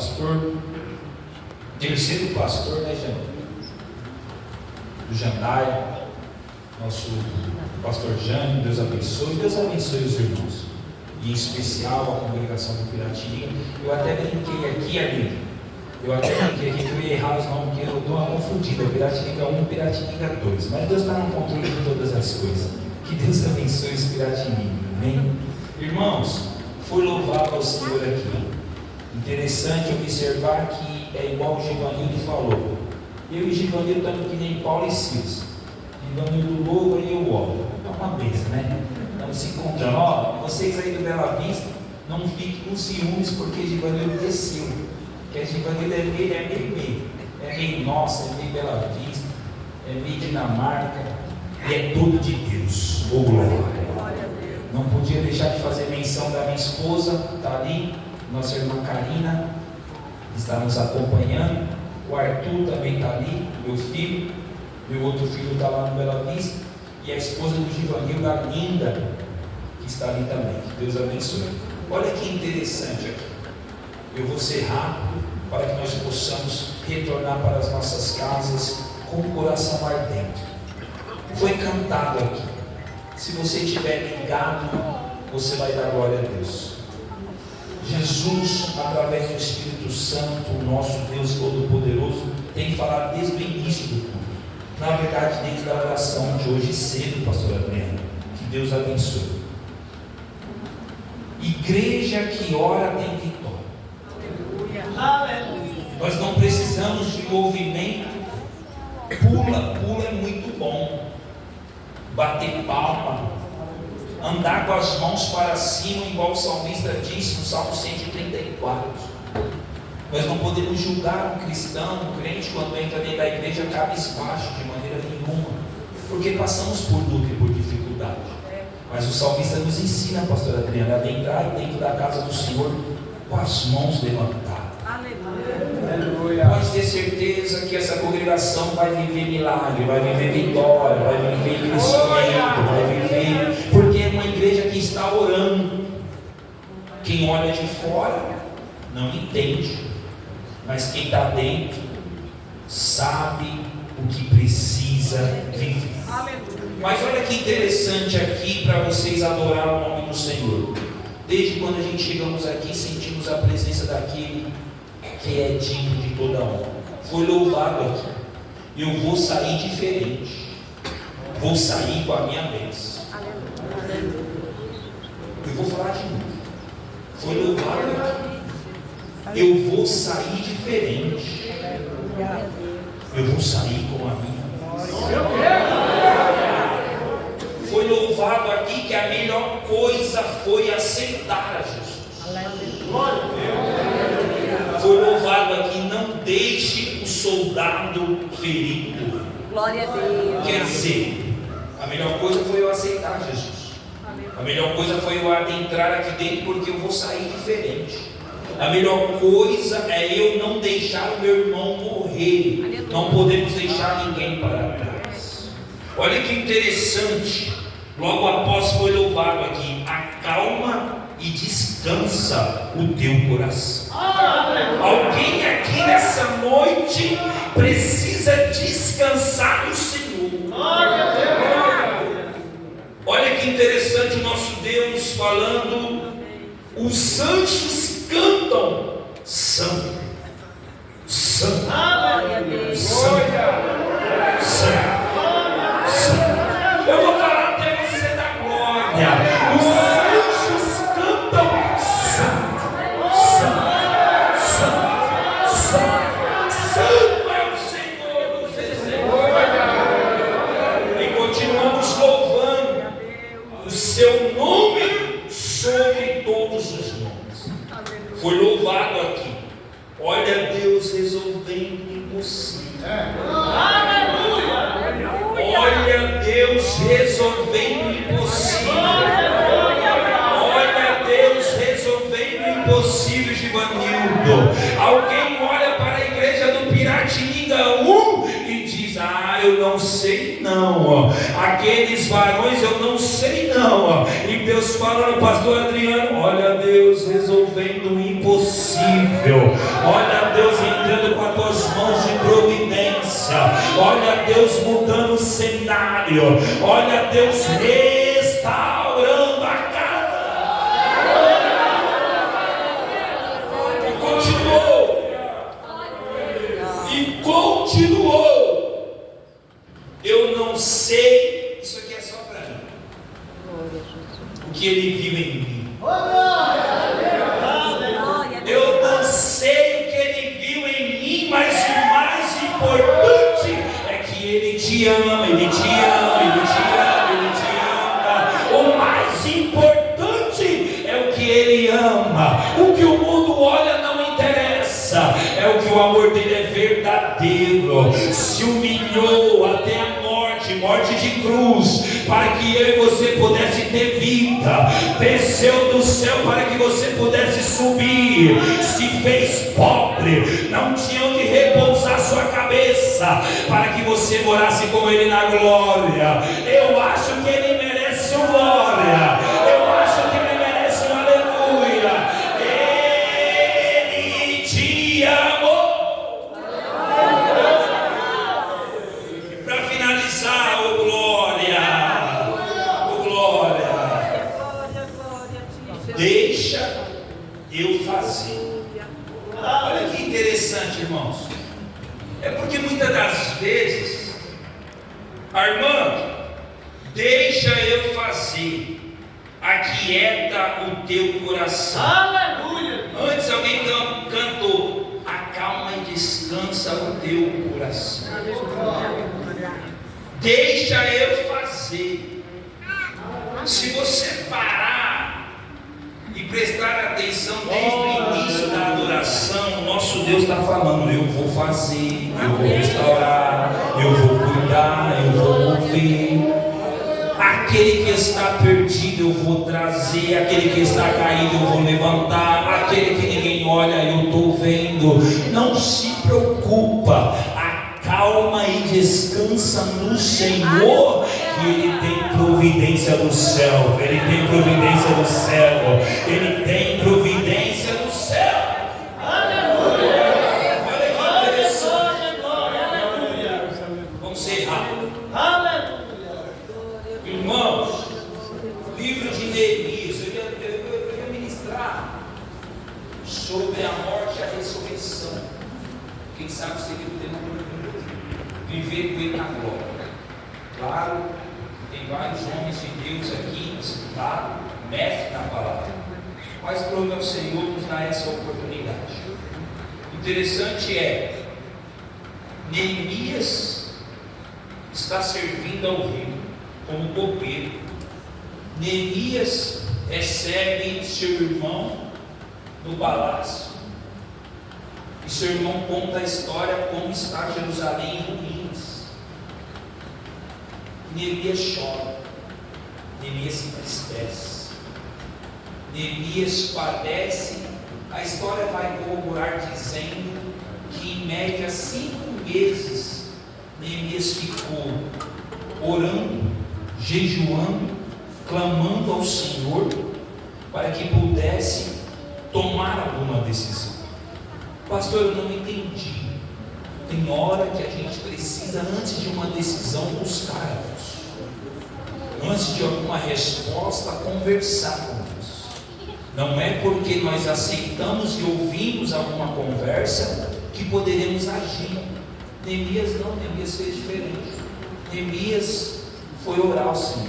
pastor, terceiro pastor, né, do Jandaia, nosso pastor Jânio. Deus abençoe os irmãos, e em especial a congregação do Piratininga. Eu até brinquei aqui, amigo, que eu ia errar os nomes, porque eu dou uma confundida, Piratininga 1 e Piratininga 2, mas Deus está no controle de todas as coisas. Que Deus abençoe os Piratininga, amém? Irmãos, foi louvado ao Senhor aqui. Interessante observar que é igual o Givanildo falou. Eu e Givanildo estamos que nem Paulo e Silas. Givanildo louva e eu oro. É uma bênção, né? Estamos se encontrando. Ó, vocês aí do Bela Vista, não fiquem com ciúmes porque Givanildo desceu. Porque Givanildo é meio. É meio nossa, é meio Bela Vista, é meio Dinamarca. E é tudo de Deus. Ô glória. Não podia deixar de fazer menção da minha esposa, está ali, nossa irmã Karina, está nos acompanhando. O Arthur também está ali, meu filho. Meu outro filho está lá no Bela Vista. E a esposa do Givanildo, a Linda, que está ali também. Que Deus abençoe. Olha que interessante aqui. Eu vou ser rápido para que nós possamos retornar para as nossas casas com o coração ardente. Foi cantado aqui. Se você estiver ligado, você vai dar glória a Deus. Jesus, através do Espírito Santo, o nosso Deus Todo-Poderoso, tem falado desde o início do culto. Na verdade, desde a oração de hoje cedo, pastor Adriano. Que Deus abençoe. Igreja que ora tem vitória. Aleluia. Nós não precisamos de movimento. Pula é muito bom. Bater palma, andar com as mãos para cima, igual o salmista disse no Salmo 134. Nós não podemos julgar um cristão, um crente, quando entra dentro da igreja cabisbaixo, de maneira nenhuma, porque passamos por luta e por dificuldade. Mas o salmista nos ensina, pastor Adriana, a entrar dentro da casa do Senhor com as mãos levantadas. Aleluia. Pode ter certeza que essa congregação vai viver milagre, vai viver vitória, vai viver crescimento, vai viver, porque é uma igreja que está orando. Quem olha de fora não entende, mas quem está dentro sabe o que precisa viver. Mas olha que interessante aqui para vocês adorar o nome do Senhor. Desde quando a gente chegamos aqui, sentimos a presença daquele que é digno de toda honra. Foi louvado aqui. Eu vou sair diferente. Vou sair com a minha bênção. Eu vou falar de novo. Foi louvado aqui. Eu vou sair diferente. Eu vou sair com a minha. Foi louvado aqui que a melhor coisa foi aceitar a Jesus. Foi louvado aqui, não deixe o soldado ferido. Glória a Deus. Quer dizer, a melhor coisa foi eu aceitar Jesus. A melhor coisa foi eu adentrar aqui dentro, porque eu vou sair diferente. A melhor coisa é eu não deixar o meu irmão morrer. Não podemos deixar ninguém para trás. Olha que interessante. Logo após foi louvado aqui: acalma e descansa o teu coração. Alguém aqui nessa noite precisa descansar no Senhor. Olha que interessante o nosso Deus falando: os anjos cantam santo, santo, santo, santo, santo. Eu vou falar até você da glória. Os anjos cantam santo, santo, santo, santo. Santo é o Senhor dos exércitos. E continuamos louvando o seu nome sobre todos os nomes. Foi louvado aqui. Olha Deus resolvendo o impossível. Olha Deus resolvendo o impossível. Olha Deus resolvendo o impossível, Givanildo. Alguém olha para a igreja do Piratininga 1 e diz: eu não sei não. Aqueles varões eu não sei não. E Deus fala no pastor Adriano. Olha Deus resolvendo o impossível. Olha Deus entrando com as tuas mãos de providência. Olha Deus mudando o cenário. Olha Deus restaurando a casa. E continuou. Eu não sei. Isso aqui é só para mim. O que ele viu em mim. Eu não sei o que ele viu em mim, mas o mais importante é que ele te ama, ele te ama, ele te ama, ele te ama. O mais importante é o que ele ama. O que o mundo olha não interessa, é o que o amor dele é verdadeiro. Se humilhou até a morte, morte de cruz, para que eu e você pudesse ter vida. Desceu do céu para que você pudesse subir. Se fez pobre, não tinha onde repousar sua cabeça, para que você morasse com ele na glória. Eu acho que ele merece um glória. Eu acho que ele merece um aleluia. Ele te amou. E para finalizar, o glória. Deixa eu fazer. Olha que interessante, irmãos. É porque muitas das vezes, Armando, deixa eu fazer, aquieta o teu coração. Aleluia. Antes alguém cantou, acalma e descansa o teu coração. Deixa eu fazer. Se você parar e prestar atenção desde o início da adoração, o nosso Deus está falando: eu vou fazer, eu vou restaurar, eu vou cuidar, eu vou mover. Aquele que está perdido eu vou trazer, aquele que está caído eu vou levantar, aquele que ninguém olha eu estou vendo. Não se preocupa, acalma e descansa no Senhor, que Ele tem providência do céu. Ele tem providência do céu. Ele tem providência do céu. Aleluia. Olha que interessante. Vamos ser rápidos. Aleluia. Irmãos, livro de Neemias, eu ia ministrar sobre a morte e a ressurreição. Quem sabe se ele tem viver com ele na glória. Claro, tem vários homens de Deus aqui, estudado, mestre na palavra, mas prova o Senhor nos dá essa oportunidade. Interessante é, Neemias está servindo ao rei como copeiro. Neemias recebe seu irmão no palácio, e seu irmão conta a história como está Jerusalém em ruínas. Neemias chora, Neemias se entristece, Neemias padece. A história vai corroborar dizendo que em média 5 meses Neemias ficou orando, jejuando, clamando ao Senhor para que pudesse tomar alguma decisão. Pastor, eu não entendi. Tem hora que a gente precisa, antes de uma decisão, buscar a Deus. Antes de alguma resposta, conversar com Deus. Não é porque nós aceitamos e ouvimos alguma conversa que poderemos agir. Neemias não, Neemias fez diferente. Neemias foi orar ao Senhor.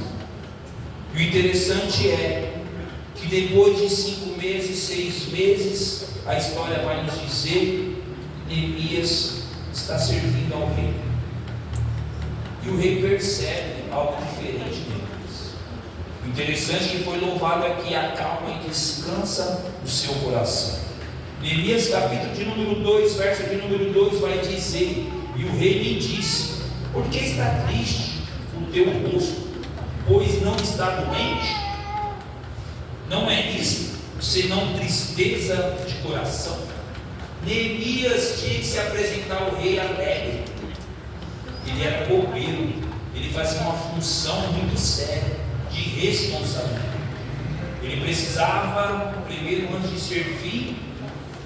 E o interessante é que depois de 5 meses, 6 meses, a história vai nos dizer, Neemias está servindo ao rei. E o rei percebe algo diferente de Neemias. O interessante é que foi louvado aqui, acalma e descansa o seu coração. Neemias capítulo de número 2, verso de número 2 vai dizer: e o rei me disse, por que está triste o teu rosto, pois não está doente? Não é isso senão tristeza de coração. Neemias tinha que se apresentar ao rei alegre. Ele era copeiro, ele fazia uma função muito séria, de responsabilidade. Ele precisava, primeiro, antes de servir,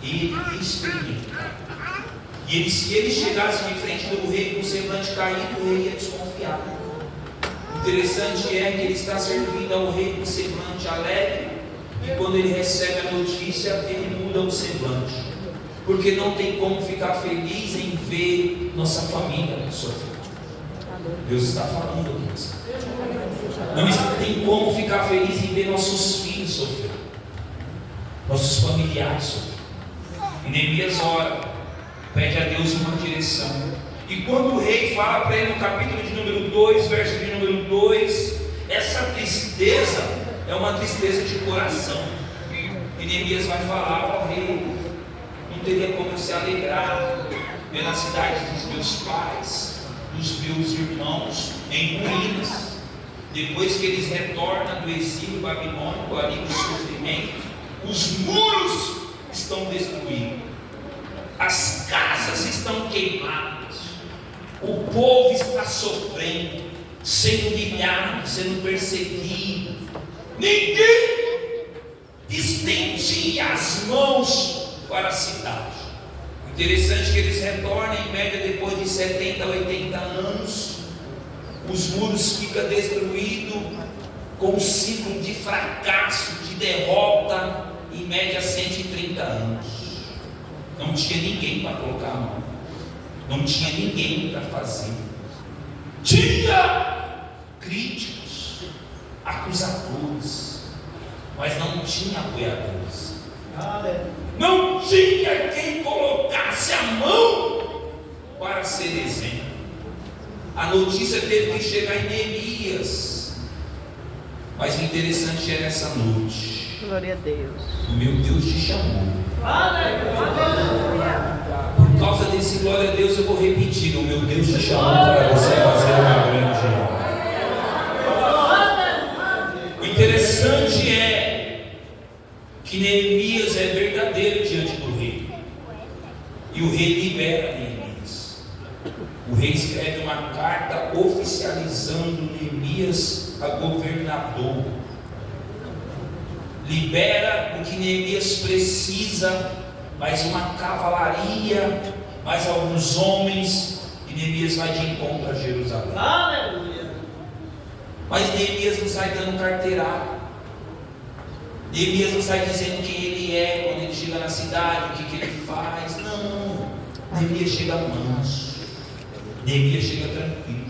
ele experimentar. E se ele chegasse de frente do rei com o semblante caído, o rei ia desconfiar. Interessante é que ele está servindo ao rei com semblante alegre, e quando ele recebe a notícia, ele muda o semblante, porque não tem como ficar feliz em ver nossa família sofrer. Deus está falando aqui. Não tem como ficar feliz em ver nossos filhos sofrer, nossos familiares sofrer. E Neemias ora, pede a Deus uma direção. E quando o rei fala para ele no capítulo de número 2, verso de número 2, essa tristeza é uma tristeza de coração. E Neemias vai falar ao rei: não teria como se alegrar pela cidade dos meus pais, dos meus irmãos em ruínas, depois que eles retornam do exílio babilônico, ali do sofrimento. Os muros estão destruídos, as casas estão queimadas, o povo está sofrendo, sendo humilhado, sendo perseguido. Ninguém estendia as mãos para a cidade. Interessante que eles retornam em média depois de 70 a 80 anos. Os muros ficam destruídos, com um ciclo de fracasso, de derrota, em média 130 anos. Não tinha ninguém para colocar a mão, não tinha ninguém para fazer. Tinha críticos, acusadores, mas não tinha apoiadores. Não tinha quem colocasse a mão para ser exemplo. A notícia teve que chegar em Neemias, mas o interessante é nessa noite. Glória a Deus. O meu Deus te chamou. Por causa desse glória a Deus, eu vou repetir: o meu Deus te chamou para você fazer uma grande obra. O interessante é que Neemias é verdadeiro diante do rei, e o rei libera Neemias. O rei escreve uma carta oficializando Neemias a governador. Libera o que Neemias precisa, mais uma cavalaria, mais alguns homens, e Neemias vai de encontro a Jerusalém. Aleluia. Mas Neemias não sai dando carteirada. Neemias não sai dizendo quem ele é quando ele chega na cidade, o que ele faz. Não. Neemias chega manso. Neemias chega tranquilo.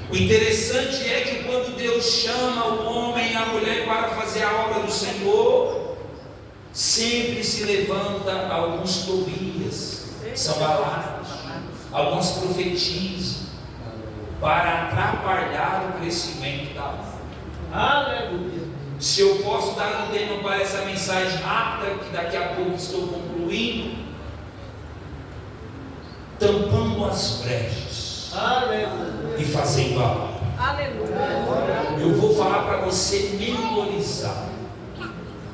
O interessante é que quando Deus chama o homem e a mulher para fazer a obra do Senhor, sempre se levanta alguns Tobias, Sanbalate, alguns profetizam para atrapalhar o crescimento da obra. Aleluia. Se eu posso dar um tema para essa mensagem rápida, que daqui a pouco estou concluindo, tampando as brechas. Aleluia. E fazendo a obra. Aleluia. Eu vou falar para você memorizar: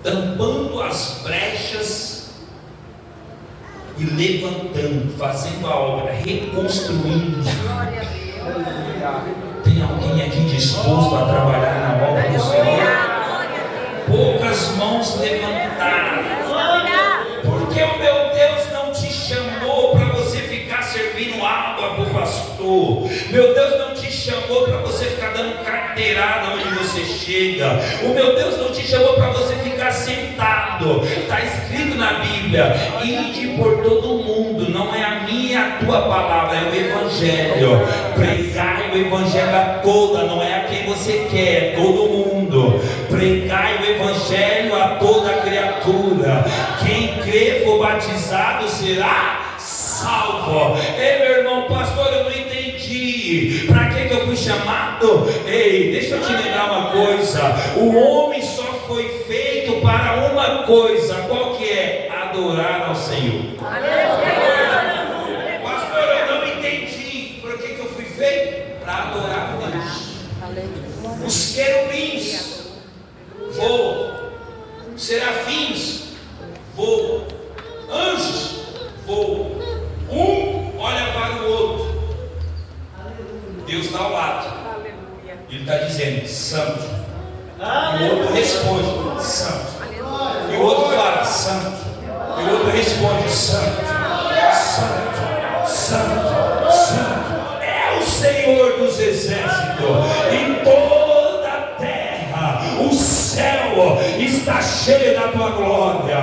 tampando as brechas e levantando, fazendo a obra, reconstruindo. Glória a Deus. Tem alguém aqui disposto a trabalhar na obra do Senhor? Poucas mãos levantadas. Porque o meu Deus não te chamou para você ficar servindo água para o pastor. Meu Deus não te chamou para você ficar dando carteirada onde você chega. O meu Deus não te chamou para você ficar sentado. Está escrito na Bíblia: ide por todo o mundo. Não é a minha e a tua palavra, é o Evangelho. Pregai o Evangelho a toda, não é a quem você quer, é todo mundo. Pregai o Evangelho a toda criatura. Quem crer for batizado será salvo. Ei, meu irmão, pastor, eu não entendi. Para que eu fui chamado? Ei, deixa eu te lembrar uma coisa: o homem só foi feito para uma coisa. Qual que é? Adorar ao Senhor. Pastor, eu não entendi. Para que eu fui feito? Para adorar a Deus. Os querubins voam, serafins voam, anjos voam. Um olha para o outro. Deus está ao lado. Ele está dizendo: santo. E o outro responde: santo. E o outro fala, santo. E o outro responde, santo, santo, santo, santo. É o Senhor dos exércitos. Em toda a terra, o céu está cheio da tua glória.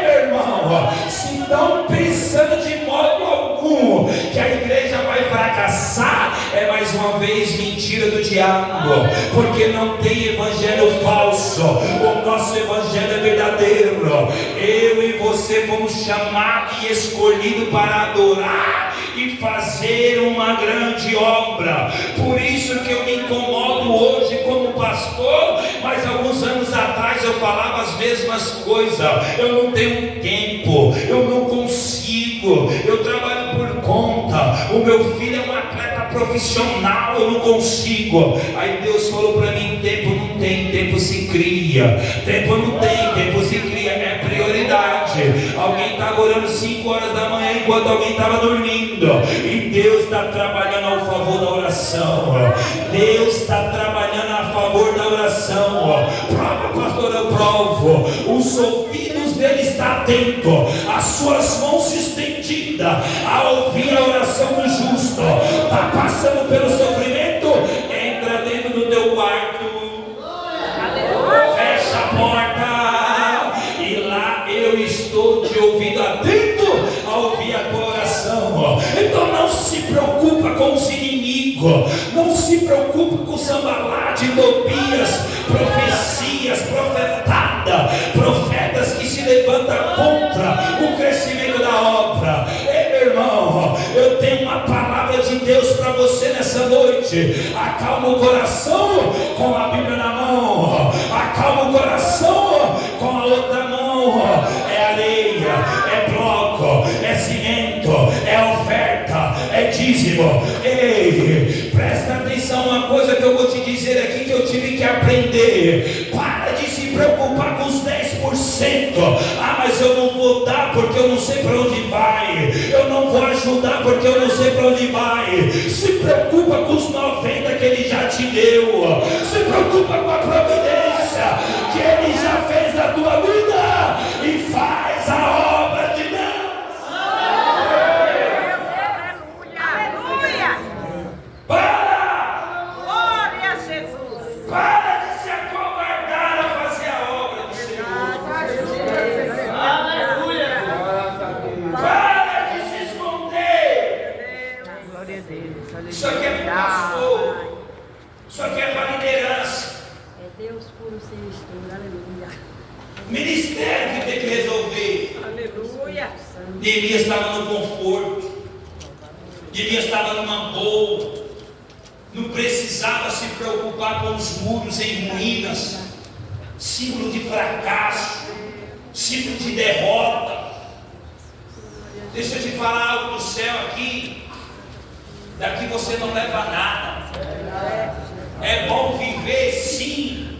Meu irmão, se não pensando de modo algum que a igreja vai fracassar, é mais uma vez mentira do diabo, porque não tem evangelho falso. O nosso evangelho é verdadeiro. Eu e você fomos chamados e escolhidos para adorar e fazer uma grande obra. Por isso que eu me incomodo hoje como pastor, mas alguns anos atrás eu falava as mesmas coisas. Eu não tenho tempo, eu não consigo, eu trabalho por conta, o meu filho é um atleta profissional, eu não consigo. Aí Deus falou para mim, tempo não tem, tempo se cria. Tempo não tem, tempo se cria, é prioridade. Alguém estava orando 5 horas da manhã enquanto alguém estava dormindo, e Deus está trabalhando ao favor da oração. Deus está trabalhando a favor da oração. Prova, pastor, eu provo. Os ouvidos dele estão atentos, as suas mãos estendidas a ouvir a oração do justo. Está passando pelo sofrimento? Entra dentro do teu quarto, fecha a porta, e lá eu estou de ouvido atento a ouvir a tua oração. Então não se preocupa com os inimigos, não se preocupa com Sambalate, Tobias, profecias, profetas que se levantam contra o crescimento da obra. Meu irmão, eu tenho uma palavra de Deus para você nessa noite. Acalma o coração com a Bíblia na mão, acalma o coração com a outra mão. É areia, é bloco, é cimento, é oferta, é dízimo. Ei, presta atenção, uma coisa que eu vou te dizer aqui que eu tive que aprender. Para de se preocupar com os 10%. Ah, mas eu não vou dar porque eu não sei para onde vai. Eu não vou ajudar porque eu não sei para onde vai. Se preocupa com os 90 que Ele já te deu. Se preocupa com a providência que Ele já fez na tua vida, e faz a obra de Deus. Aleluia! Para! Glória a Jesus! Para de se acovardar a fazer a obra do Senhor. Aleluia! Para de se esconder. Glória a Deus! Isso aqui é para o pastor. Isso aqui é para a liderança. É Deus puro sem mistura, aleluia. Ministério que tem que resolver. Aleluia! Devia estar no conforto, devia estar numa boa, não precisava se preocupar com os muros em ruínas, símbolo de fracasso, símbolo de derrota. Deixa eu te falar algo do céu aqui. Daqui você não leva nada. É bom viver, sim.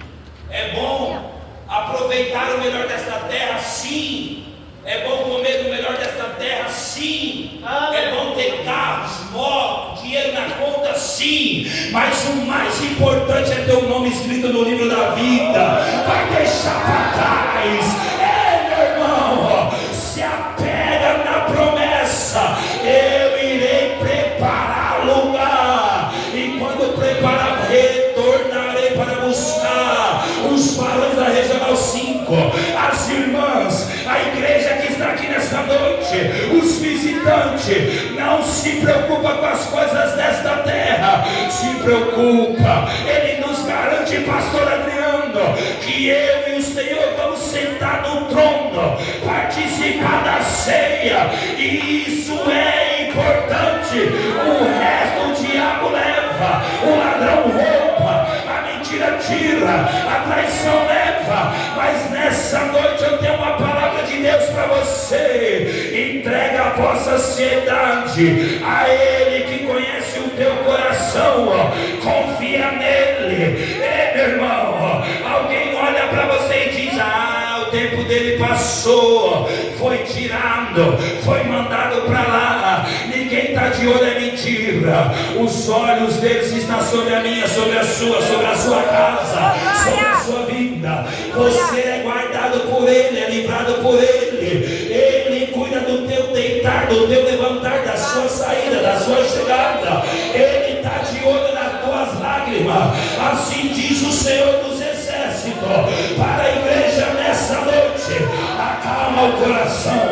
É bom aproveitar o melhor desta terra, sim. É bom comer do melhor desta terra, sim. É bom ter carros, motos, dinheiro na conta, sim. Mas o mais importante é ter o nome escrito no livro da vida. Vai deixar para trás. Meu irmão, se apega na promessa. Eu irei preparar lugar, e quando preparar, retornarei para buscar os varões da Regional 5, as irmãs, a igreja que está aqui nessa noite, os visitantes. Não se preocupa com as coisas desta terra, se preocupa. Ele nos garante, pastor Adriano, que eu e o Senhor vamos sentar no trono, participar da ceia, e isso é importante. O resto o diabo leva, o ladrão rouba, a mentira tira, a traição leva. Mas nessa noite eu tenho uma palavra de Deus para você. Entrega a vossa ansiedade a Ele, que conhece o teu coração. Confia nele. Meu irmão, alguém olha para você e diz: o tempo dele passou, foi tirado, foi mandado para lá. Ninguém está de olho, é mentira. Os olhos deles estão sobre a minha, sobre a sua casa, sobre a sua vida. destruída. Você é guardado por Ele, é livrado por Ele. Ele cuida do teu deitar, do teu levantar, da sua saída, da sua chegada. Ele está de olho nas tuas lágrimas. Assim diz o Senhor dos Exércitos para a igreja nessa noite: acalma o coração,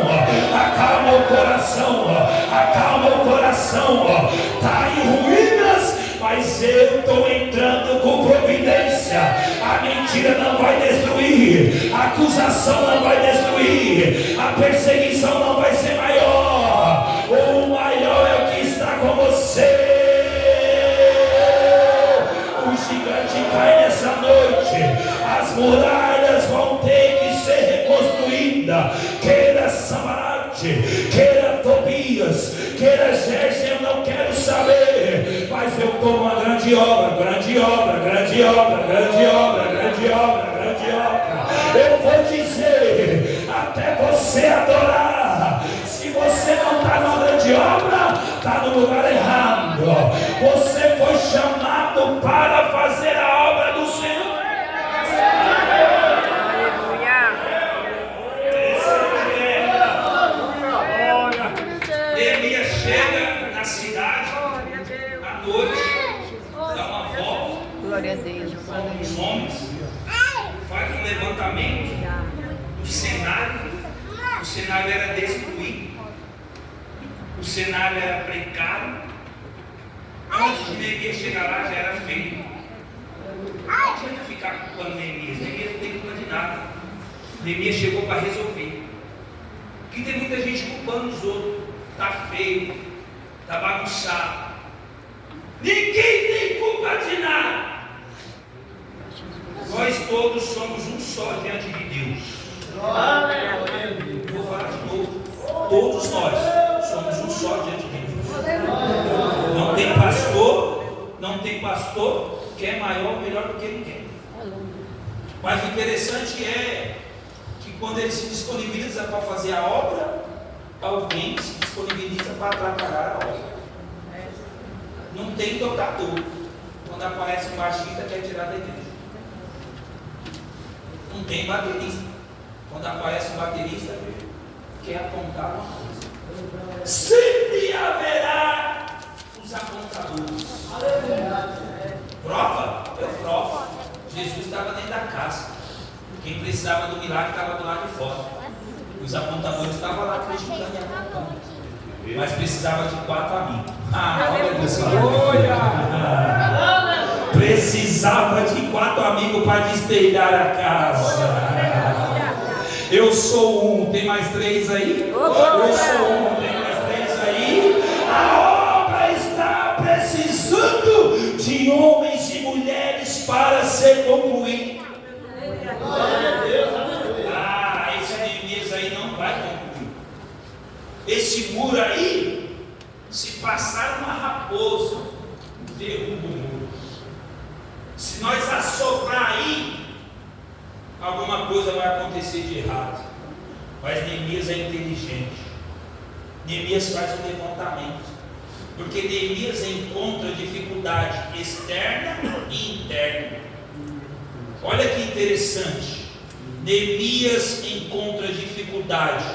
acalma o coração, acalma o coração. Está em ruínas, mas eu estou entrando com providência. A mentira não vai destruir, a acusação não vai destruir, a perseguição não vai ser maior. O maior é o que está com você. O gigante cai nessa noite, as muralhas vão ter que ser reconstruídas. Queira Samarate, queira Tobias, queira Gerson, eu não quero saber, mas eu estou numa grande obra, grande obra, grande obra, grande obra, grande obra, grande obra. Eu vou dizer até você adorar. Se você não está numa grande obra, está no lugar errado. Você foi chamado para fazer a obra do Senhor. Neemias chega na cidade à noite, dá uma volta com os homens, faz um levantamento do cenário. O cenário era destruído, o cenário era precário. Antes de Neemias chegar lá já era feio. Não tinha que ficar culpando Neemias. Neemias não tem culpa de nada. Neemias chegou para resolver. Porque tem muita gente culpando os outros. Está feio, está bagunçado. Ninguém tem culpa de nada. Nós todos somos um só diante de Deus. Vou falar de novo. Todos nós somos um só diante de Deus. Não tem pastor que é maior ou melhor do que ninguém. Mas o interessante é que quando ele se disponibiliza para fazer a obra, alguém se disponibiliza para atrapalhar a obra. Não tem tocador quando aparece um baixista que quer tirar da igreja. Não tem baterista quando aparece um baterista que quer apontar uma coisa. Sempre haverá os apontadores. Prova? Eu provo. Jesus estava dentro da casa. Quem precisava do milagre estava do lado de fora. Os apontadores estavam lá acreditando e apontando. Mas precisava de 4 amigos. Olha você. Precisava de 4 amigos para destelhar a casa. Eu sou um, tem mais 3 aí? Eu sou um, tem mais 3 aí? A obra está precisando de homens e mulheres para ser concluída. Esse Neemias aí não vai concluir. Esse muro aí, se passar uma raposa, derruba o muro. Se nós assoprar aí, alguma coisa vai acontecer de errado. Mas Neemias é inteligente. Neemias faz um levantamento, porque Neemias encontra dificuldade externa e interna. Olha que interessante. Neemias encontra dificuldade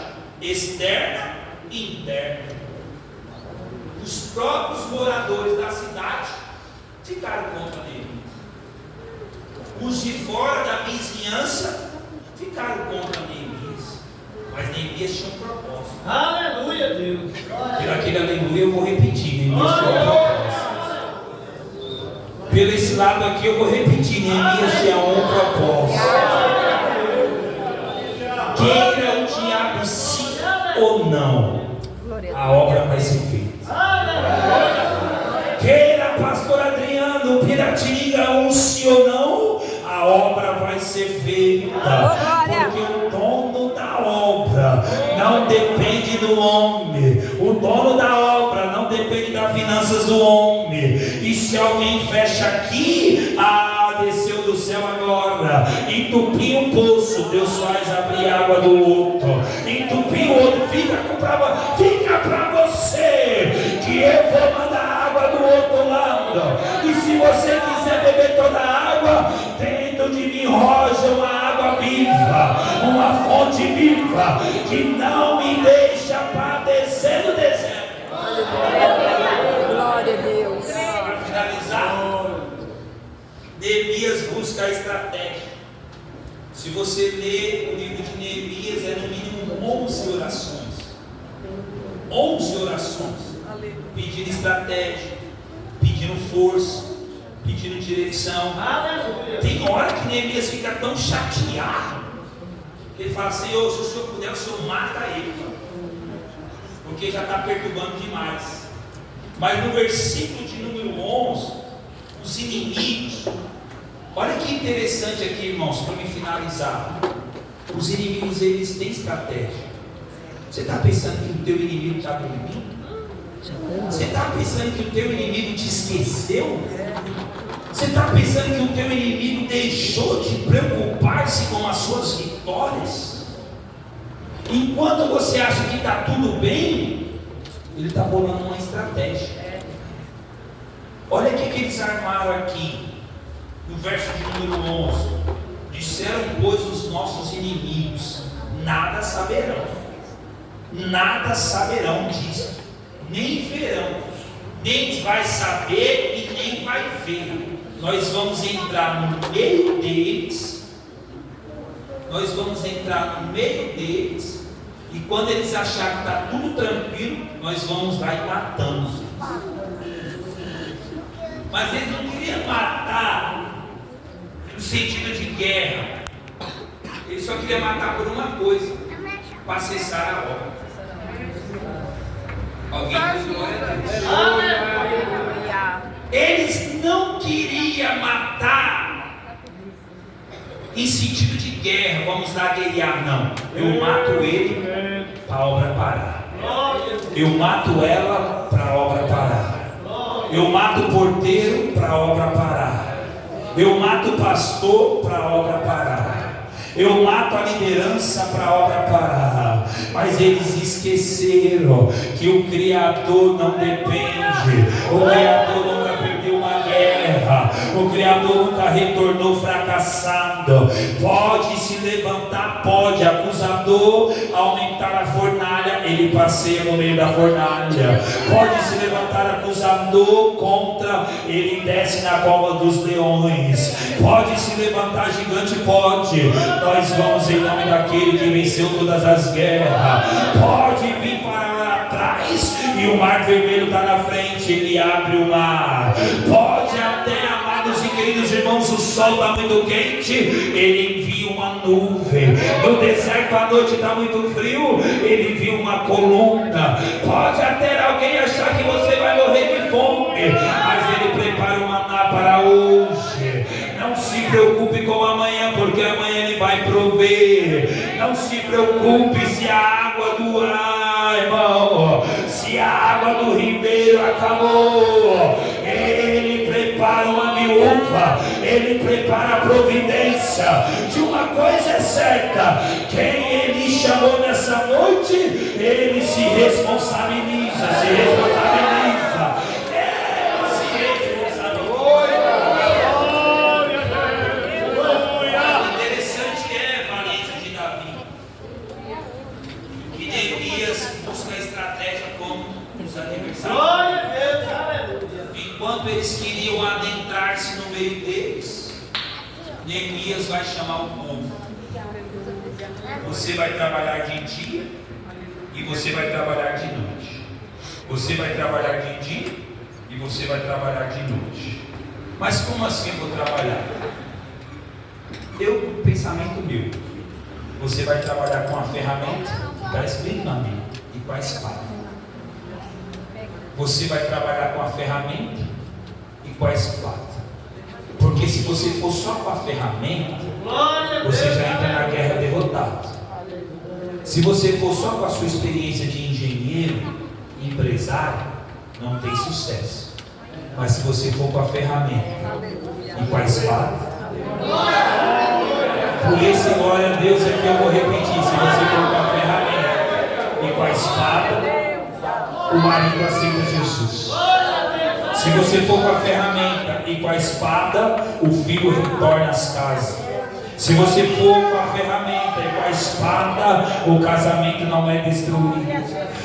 externa e interna. Os próprios moradores da cidade ficaram contra Neemias. Os de fora da vizinhança ficaram contra Neemias. Mas Neemias tinha um propósito. Aleluia, Deus. Pelo aquele aleluia eu vou repetir. Neemias tinha um propósito. Pelo esse lado aqui eu vou repetir. Neemias tinha um propósito. Queira o diabo sim ou não, a obra vai ser feita. Queira pastor Adriano, Piratininga, um sim ou não, a obra vai ser feita. Porque o dono da obra não depende do homem. O dono da obra não depende das finanças do homem. E se alguém fecha aqui, desceu do céu agora, entupiu um poço, Deus faz abrir água do outro, entupiu o outro, fica para você, que eu vou mandar água do outro lado. E se você quiser beber toda a água, dentro de mim roja uma fonte viva que não me deixa padecer no deserto. Glória a Deus. Para finalizar, Neemias busca a estratégia. Se você ler o livro de Neemias, é no mínimo 11 orações. 11 orações. Pedindo estratégia, pedindo força, pedindo direção. Tem hora que Neemias fica tão chateado, que ele fala: Senhor, se o Senhor puder, o Senhor mata ele, porque já está perturbando demais. Mas no versículo de número 11, os inimigos, olha que interessante aqui, irmãos, para me finalizar. Os inimigos, eles têm estratégia. Você está pensando que o teu inimigo está dormindo? Você está pensando que o teu inimigo te esqueceu? Você está pensando que o teu inimigo deixou de preocupar-se com as suas vitórias? Enquanto você acha que está tudo bem, ele está bolando uma estratégia. Olha o que eles armaram aqui, no verso de número 11: disseram, pois, os nossos inimigos: nada saberão, diz, nem verão, nem vai saber e nem vai ver. Nós vamos entrar no meio deles, e quando eles acharem que está tudo tranquilo, nós vamos lá e matamos. Mas eles não queriam matar no sentido de guerra, eles só queriam matar por uma coisa: para cessar a obra. Alguém diz glória a Deus? Aleluia. Eles não queriam matar em sentido de guerra, vamos lá guerrear, não. Eu mato ele para a obra parar. Eu mato ela para a obra parar. Eu mato o porteiro para a obra parar. Eu mato o pastor para a obra parar. Eu mato a liderança para a obra parar. Mas eles esqueceram que o Criador não depende. O Criador nunca perdeu uma guerra. O Criador nunca retornou fracassado. Pode se levantar, pode, acusador, aumentar a fornalha, ele passeia no meio da fornalha. Pode se levantar acusador contra, ele desce na cova dos leões. Pode se levantar gigante, pode. Nós vamos em nome daquele que venceu todas as guerras. Pode vir para trás e o mar vermelho está na frente, ele abre o mar. Pode até, amados e queridos irmãos, o sol está muito quente, ele envia uma nuvem. No deserto à noite está muito frio, ele envia uma coluna. Pode até alguém achar que você vai morrer de fome, mas ele prepara uma maná para hoje. Não se preocupe com amanhã, porque amanhã ele vai prover. Não se preocupe se a água do irmão, se a água do ribeiro acabou. Ele prepara uma viúva, ele prepara a providência. De uma coisa é certa: quem ele chamou nessa noite, ele se responsabiliza. Enquanto eles queriam adentrar-se no meio deles, Neemias vai chamar o povo. Você vai trabalhar de dia e você vai trabalhar de noite. Você vai trabalhar de dia e você vai trabalhar de noite. Mas como assim eu vou trabalhar? Pensamento meu. Você vai trabalhar com a ferramenta que está escrito na Bíblia e com a espada. Você vai trabalhar com a ferramenta e com a espada. Porque se você for só com a ferramenta, você já entra na guerra derrotado. Se você for só com a sua experiência de engenheiro, empresário, não tem sucesso. Mas se você for com a ferramenta e com a espada, por isso, glória a Deus, é que eu vou repetir: se você for com a ferramenta e com a espada, o marido aceita Jesus. Se você for com a ferramenta e com a espada, o filho retorna às casas. Se você for com a ferramenta e com a espada, o casamento não é destruído.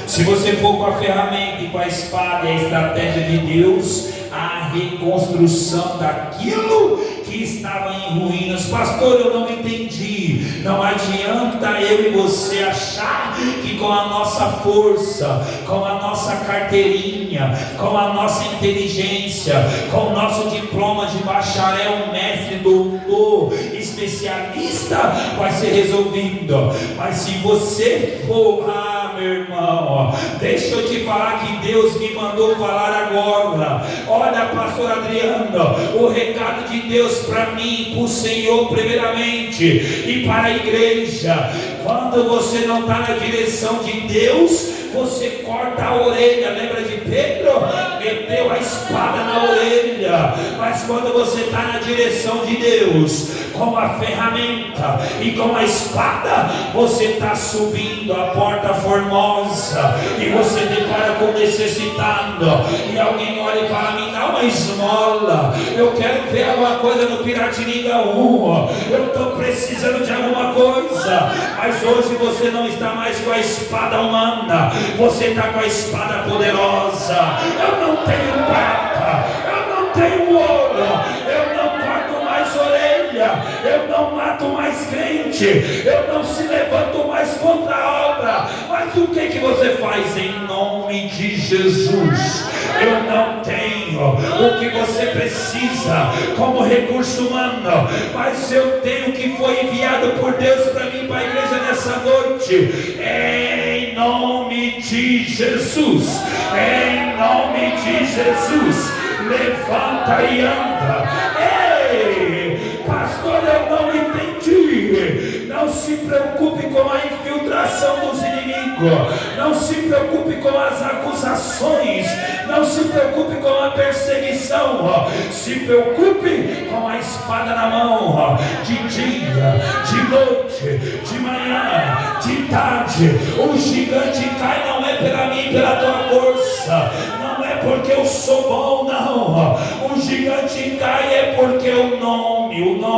Se você for com a ferramenta e com a espada e a estratégia de Deus, a reconstrução daquilo que estava em ruínas. Pastor, eu não entendi. Não adianta eu e você achar que com a nossa força, com a nossa carteirinha, com a nossa inteligência, com o nosso diploma de bacharel, mestre, doutor, especialista, vai ser resolvido. Mas se você for, meu irmão, deixa eu te falar que Deus me mandou falar agora. Olha, pastor Adriano, o recado de Deus para mim, para o Senhor primeiramente e para a igreja: quando você não está na direção de Deus, você corta a orelha. Lembra de Pedro? Meteu a espada na orelha. Mas quando você está na direção de Deus, com a ferramenta e com a espada, você está subindo a porta formosa, e você depara com necessitado, e alguém olha e fala: me dá uma esmola, eu quero ver alguma coisa no Piratininga 1, eu estou precisando de alguma coisa. Mas hoje você não está mais com a espada humana, você está com a espada poderosa. Eu não tenho prata, eu não tenho ouro, eu não corto mais orelha, eu não mato mais crente, eu não se levanto mais contra a obra. Mas o que você faz em nome de Jesus? Eu não tenho o que você precisa como recurso humano, mas eu tenho o que foi enviado por Deus para mim, para a igreja nessa noite. Em nome de Jesus, em nome de Jesus, levanta e anda. Ei, pastor, eu não entendi. Não se preocupe com a infiltração dos inimigos, não se preocupe com as acusações, não se preocupe com a perseguição, se preocupe com a espada na mão, de dia, de noite, de manhã, de tarde. O gigante cai não é pela minha, pela tua força, não é porque eu sou bom, não. O gigante cai é porque o nome do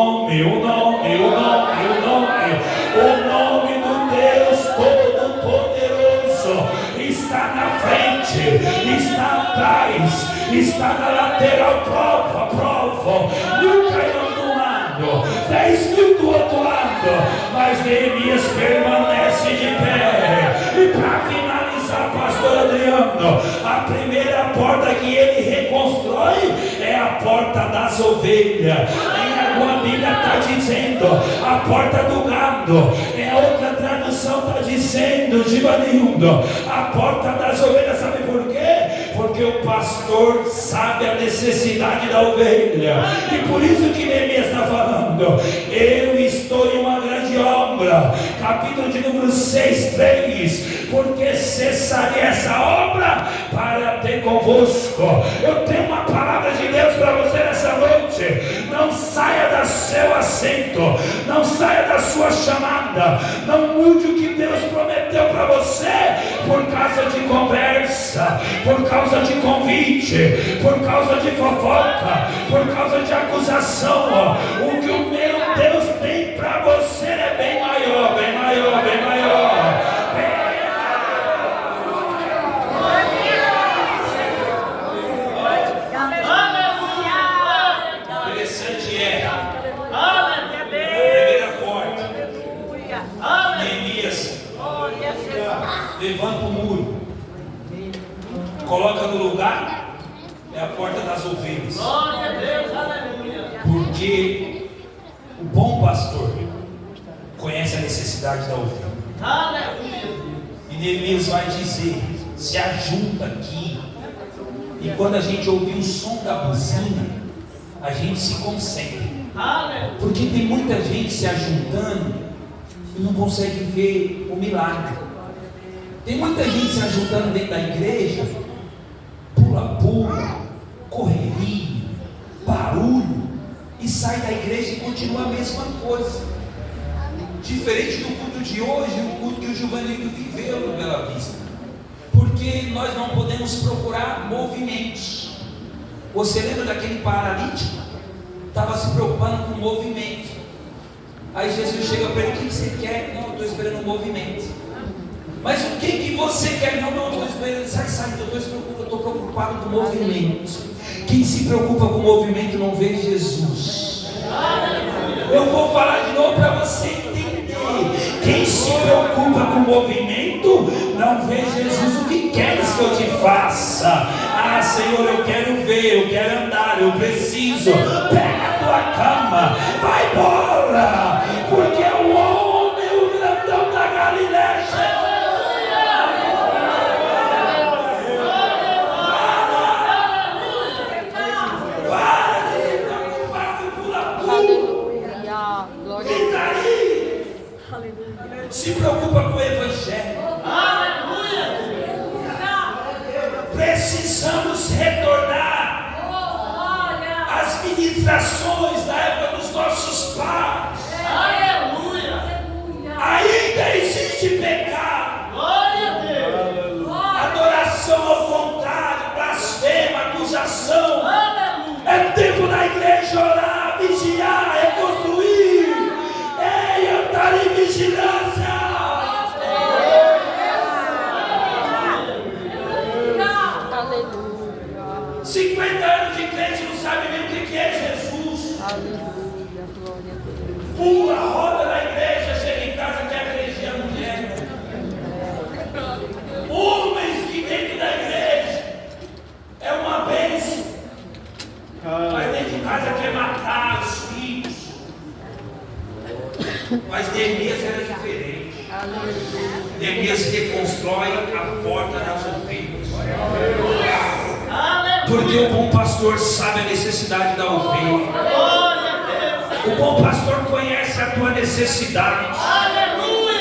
Deus Todo-Poderoso está na frente, está atrás, está na lateral. Prova, 1000 cairão de um lado, 10.000 do outro lado, mas Neemias permanece de pé. E para finalizar, pastor Adriano, a primeira porta que ele reconstrói é a porta das ovelhas. Em alguma Bíblia está dizendo a porta do gado, em outra tradução está dizendo de Banildo, a porta das ovelhas. Sabe por quê? Porque o pastor sabe a necessidade da ovelha, e por isso que Neemias está falando: eu estou em uma grande obra, capítulo de número 6:3, porque cessarei essa obra para ter convosco. Eu tenho uma palavra de Deus para você nessa noite: não saia do seu assento, não saia da sua chamada, não mude o que Deus prometeu para você por causa de conversa, por causa de convite, por causa de fofoca, por causa de acusação. O que o meu Deus tem para você é bem maior, bem maior, bem maior. Interessante é a primeira porta. Neemias levanta o muro, coloca no lugar, é a porta das ovelhas. Porque o bom pastor conhece a necessidade da ovelha. E Neemias vai dizer: se ajunta aqui. E quando a gente ouvir o som da buzina, a gente se concentra. Porque tem muita gente se ajuntando e não consegue ver o milagre. Tem muita gente se ajuntando dentro da igreja, pula, correria, barulho, e sai da igreja e continua a mesma coisa. Diferente do culto de hoje, o culto que o Giovanni viveu no Bela Vista. Porque nós não podemos procurar movimentos. Você lembra daquele paralítico? Estava se preocupando com o movimento. Aí Jesus chega para ele: o que você quer? Não, eu estou esperando um movimento. Mas o que você quer? Não, eu estou esperando. Sai, eu estou preocupado com o movimento. Quem se preocupa com o movimento não vê Jesus. Eu vou falar de novo para você entender. Quem se preocupa com o movimento não vê Jesus. O que queres que eu te faça? Ah, Senhor, eu quero ver, eu quero andar, eu preciso. Pega a tua cama, vai embora, porque o homem, o grandão da Galileia, se preocupa com o Evangelho. Aleluia! Precisamos retornar às ministrações da época dos nossos pais. Aleluia! Ainda existe pecado. Glória a Deus! Adoração ao contrário, blasfema, acusação. É tempo da igreja orar, vigiar, reconstruir. Andar em vigilância. 50 anos de crente não sabe nem o que é Jesus. Aleluia, glória a Deus. Pula, roda na igreja, chega em casa, quer agredir a mulher. Homens que dentro da igreja é uma bênção, mas dentro de casa quer matar os filhos. Mas Neemias era diferente. Neemias reconstrói a porta das ovelhas. Porque o bom pastor sabe a necessidade da ovelha. O bom pastor conhece a tua necessidade.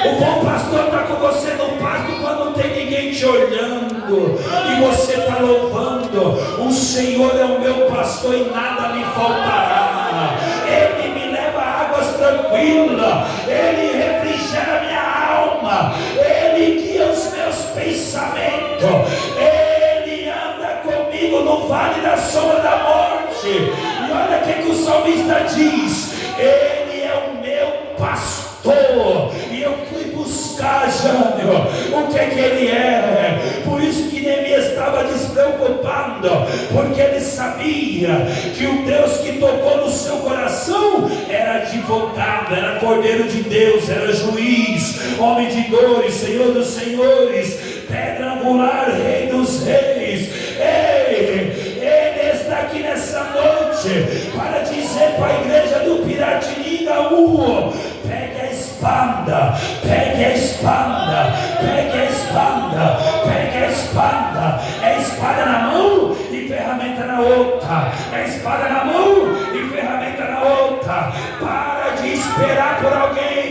O bom pastor está com você no pasto quando não tem ninguém te olhando e você está louvando. O Senhor é o meu pastor e nada me faltará. Ele me leva a águas tranquilas. Ele refrigera minha alma. Ele guia os meus pensamentos. Ele anda comigo no vale da sombra da morte. E olha o que o salmista diz: Ele é o meu pastor. E eu fui buscar, Jânio, o que ele é. Por isso que Neemias estava despreocupado, porque ele sabia que o Deus que tocou no seu coração era advogado, era Cordeiro de Deus, era juiz, homem de dores, Senhor dos senhores, pedra angular, Rei dos reis. Ele está aqui nessa noite para dizer para a igreja do Piratiningaú: pegue a espada, pegue a espada, pegue a espada, pegue a espada. É espada na mão e ferramenta na outra. É espada na mão e ferramenta na outra. Para de esperar por alguém.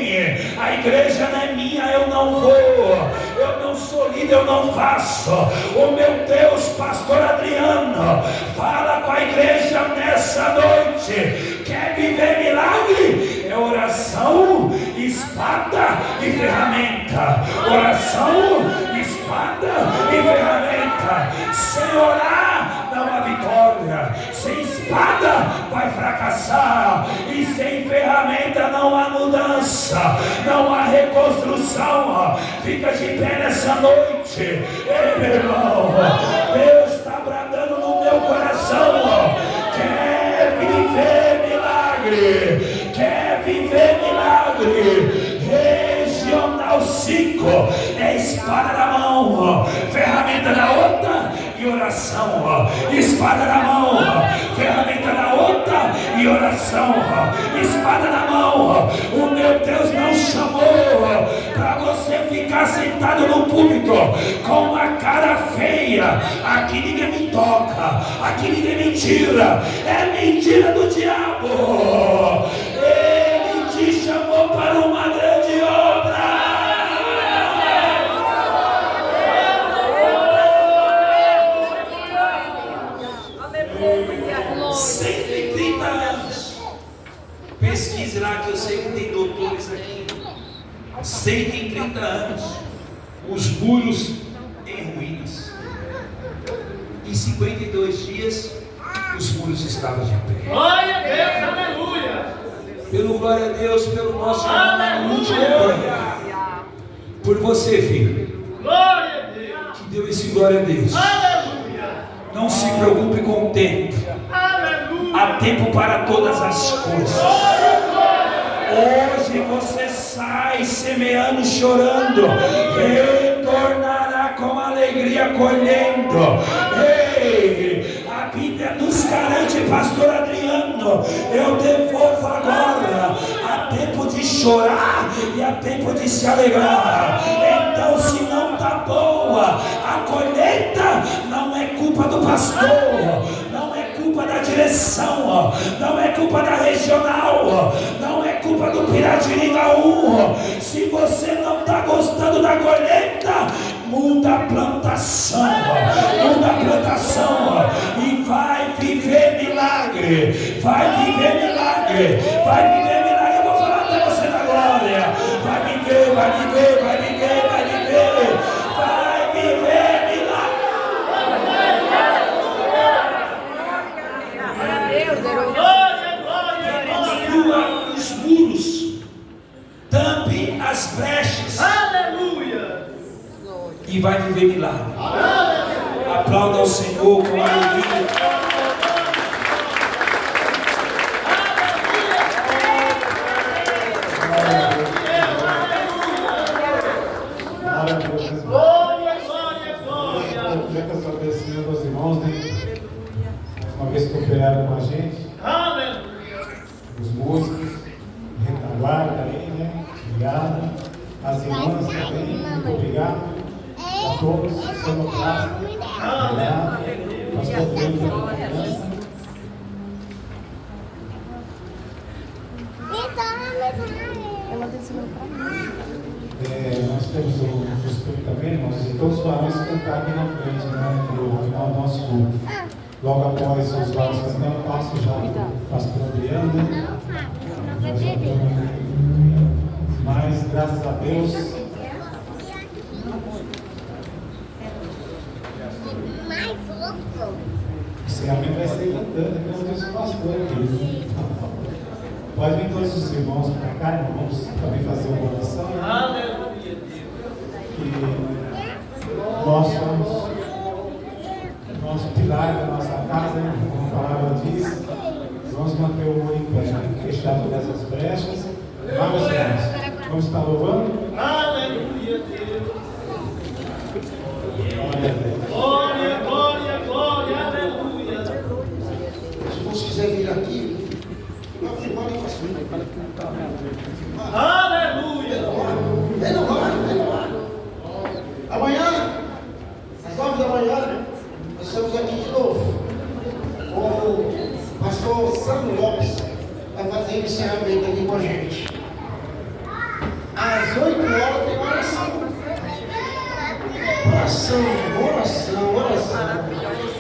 A igreja não é minha, eu não vou. Eu não sou líder, eu não faço. O meu Deus, pastor Adriano, fala com a igreja nessa noite. Quer viver milagre? É oração, espada e ferramenta. Oração, espada e ferramenta. Sem orar não há vitória. Sem espada vai fracassar. E sem ferramenta não há mudança, não há reconstrução. Fica de pé nessa noite. Ei, meu irmão, Deus está bradando no meu coração. Quer viver milagre? Quer viver milagre? Regional 5 é espada na mão, ferramenta na outra e oração. Espada na mão, ferramenta na outra e oração. Espada na mão. O meu Deus não chamou para você ficar sentado no púlpito com uma cara feia. Aqui ninguém me toca, aqui ninguém me tira. É mentira do diabo. Ele te chamou para uma grande obra. 130 anos. Pesquise lá, que eu sei que tem doutores aqui. 130 anos. Os muros em ruínas. Em 52 dias, os muros estavam de pé. Glória a Deus, aleluia. pelo glória a Deus, pelo nosso irmão Lúcio, por você, filho, que deu esse glória a Deus. Não se preocupe com o tempo, há tempo para todas as coisas. Hoje você sai semeando, chorando, retornará com alegria colhendo. Ei, a Bíblia nos garante, pastor Adriano, eu devolvo agora. Há tempo de chorar e há tempo de se alegrar. Então, se não está boa a colheita, não é culpa do pastor, não é culpa da direção, não é culpa da regional, não é culpa do Piratininga 1. Se você não está gostando da colheita, muda a plantação, e vai viver milagre, vai viver milagre. Eu vou falar até você na glória. Vai viver milagre. Os muros, tampe as brechas. Aleluia! E vai viver milagre. Aplauda ao Senhor com alegria. Eu quero agradecer aos irmãos, né? Uma vez cooperaram com a gente. Os músicos, retaguarda aí, né? Obrigado. As irmãs também, muito obrigado. A todos, sonoplastas, obrigado. Nós podemos ter uma criança. Nós temos o costume também, irmãos, de todos os varões cantar aqui na frente, né? No final do nosso culto. Logo após os varões cantando, eu passo já o pastor Adriano, né? Mas, graças a Deus, o encerramento vai ser cantando, que eu não tenho pastor aqui. Pode vir todos os irmãos para cá, irmãos, também fazer uma oração. Aleluia, que nós somos nosso pilar da nossa casa, como a palavra diz. Vamos manter o muro em pé, fechar todas as brechas. Vamos, irmãos. Vamos estar louvando? Aleluia, Deus. Glória a Deus. Glória, glória, glória, aleluia. Se você quiser vir aqui, pode ir. Aleluia. Vem no ar. Amanhã, às 9 da manhã, nós estamos aqui de novo. O pastor Sandro Lopes vai fazer encerramento aqui com a gente. Às 8 horas tem oração. Oração.